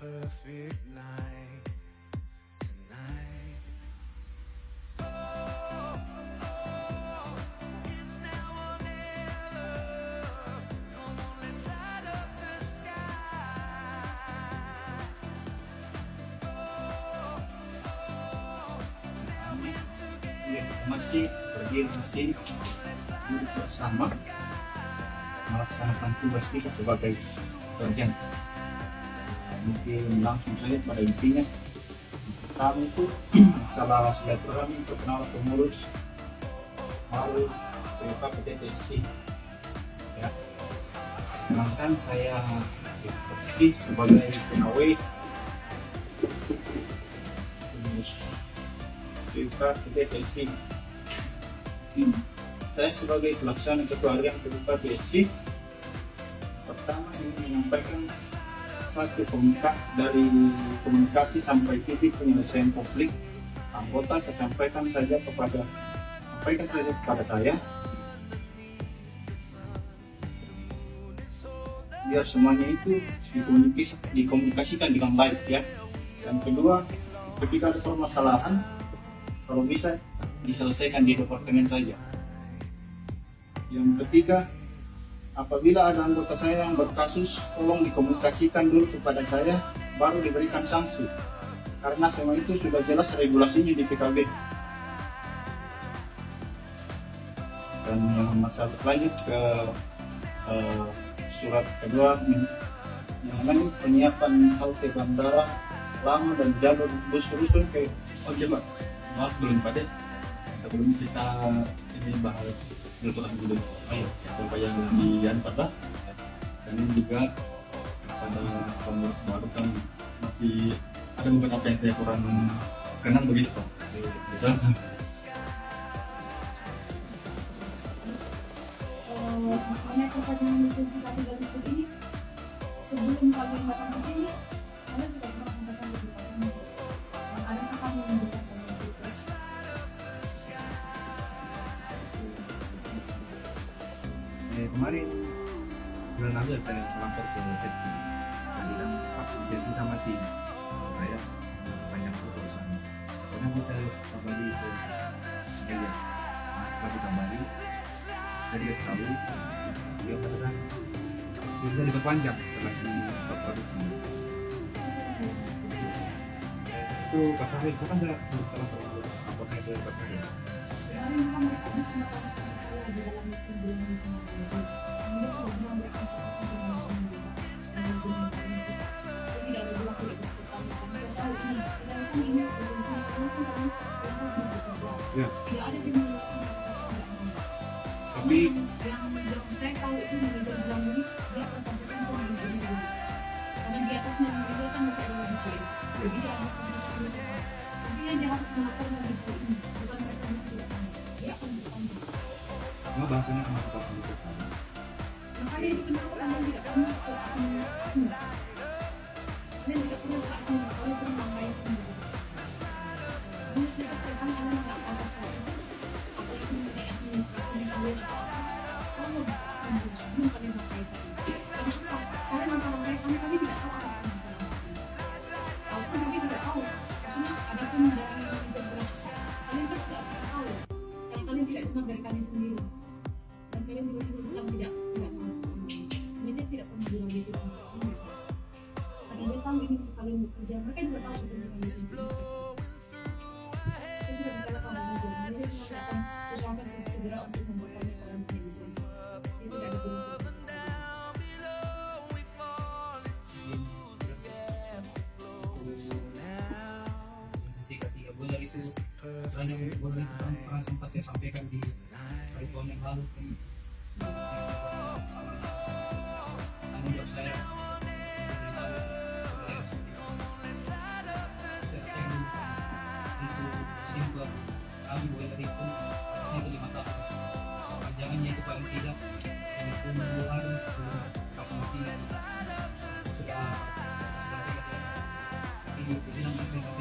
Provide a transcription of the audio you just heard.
perfect night tonight. It's now or never. Come on, let's light up the sky. Ya, masih bersama melaksanakan tugas kita sebagai serjan. Mungkin langsung saja pada intinya, kami itu masalah silaturahmi untuk kenal pengurus baru PPTSI. Ya, sedangkan saya sebagai pegawai pengurus PPTSI. Saya sebagai pelaksana ketua harian PPTSI pertama ingin menyampaikan satu dari komunikasi sampai titik penyelesaian konflik anggota. Saya sampaikan saja kepada saya biar semuanya itu dikomunikasikan dengan baik ya. Yang kedua, ketika ada permasalahan kalau bisa diselesaikan di departemen saja. Yang ketiga, apabila ada anggota saya yang berkasus, tolong dikomunikasikan dulu kepada saya, baru diberikan sanksi. Karena semua itu sudah jelas regulasinya di PKB. Dan yang masalah lanjut ke surat kedua, yang lain penyiapan halte bandara lama dan jalur bus rusun ke. Oke Pak, maaf sebelum kita ini bahas kebutuhan dulu. Ayo, sampai yang di Anpat lah. Dan ini juga pada pengurus baru kan masih ada beberapa yang saya kurang kenal begitu Pak. Makanya kepada lisensi K3 ini, sebelum kalian datang ke sini, kalian juga pernah mengatakan di departemen. Dan adakah kami memberikan kalian tugas? Kemarin bulan lalu saya lapor ke Sekti. Tadi kan Pak lisensi sama tim. Saya banyak urusan. Karena bisa kembali ke Elia. Setelah dikembali, jadi kita tahu dia katakan bisa diperpanjang setelah di stop produksi. Itu Pak Sahil, saya kan sudah bertelepon raportnya ke Pak Sahil. Kemarin kan mereka bisa melakukan saya di dalam bulan ini sama Jadi sudah bilang mereka sangat manajemen itu. Jadi tidak ada bilang tidak bisa diperpanjang. Saya tahu ini, padahal kan ini lisensi karena kan kami bekerja. Ya. Tidak ada yang melakukan tidak mau. Tapi yang saya tahu itu manajer bilang ini dia akan sampaikan ke manajer dulu. Karena di atasnya manajer kan masih ada manajer. Jadi dia akan sampaikan dulu sama. Nanti dia harus melaporkan di ini. Bukan mereka yang tidak tahu. Dia akan dipanggil. Cuma bahasanya sama fasilitas sama. Makanya itu kenapa kalian tidak pernah ke admin. Kalian tidak pernah ke admin. Kalian sering mengkain sendiri. Ini saya katakan kalian tidak apa-apa. Apa itu mengenai administrasi yang kalian kalau buka admin sebelum kalian mengkain. Kenapa? Kalian antara mereka kami tidak tahu apa yang kalian lakukan. Walaupun kami tidak tahu. Maksudnya ada pun dari manajer berapa. Kalian kan tidak pernah tahu. Karena kalian tidak pernah dari kami sendiri. Dan kalian tiba-tiba bilang tidak tahu. Mereka tidak pernah bilang gitu. Karena dia tahu ini untuk kalian bekerja. Mereka juga tahu sebenarnya lisensi ini. Saya sudah bicara sama manajer. Manajer mengatakan usahakan segera untuk membuat kalian punya lisensi. Dia tidak ada bilang. sisi ketiga bulan itu hanya bulan pernah sempat saya sampaikan di tahun yang lalu tanggung jawab saya itu simpel kami mulai dari itu saya 5 tahun panjangannya itu paling tidak yang pun 2 hari sebelum pasal 3 sudah tapi itu bilang saya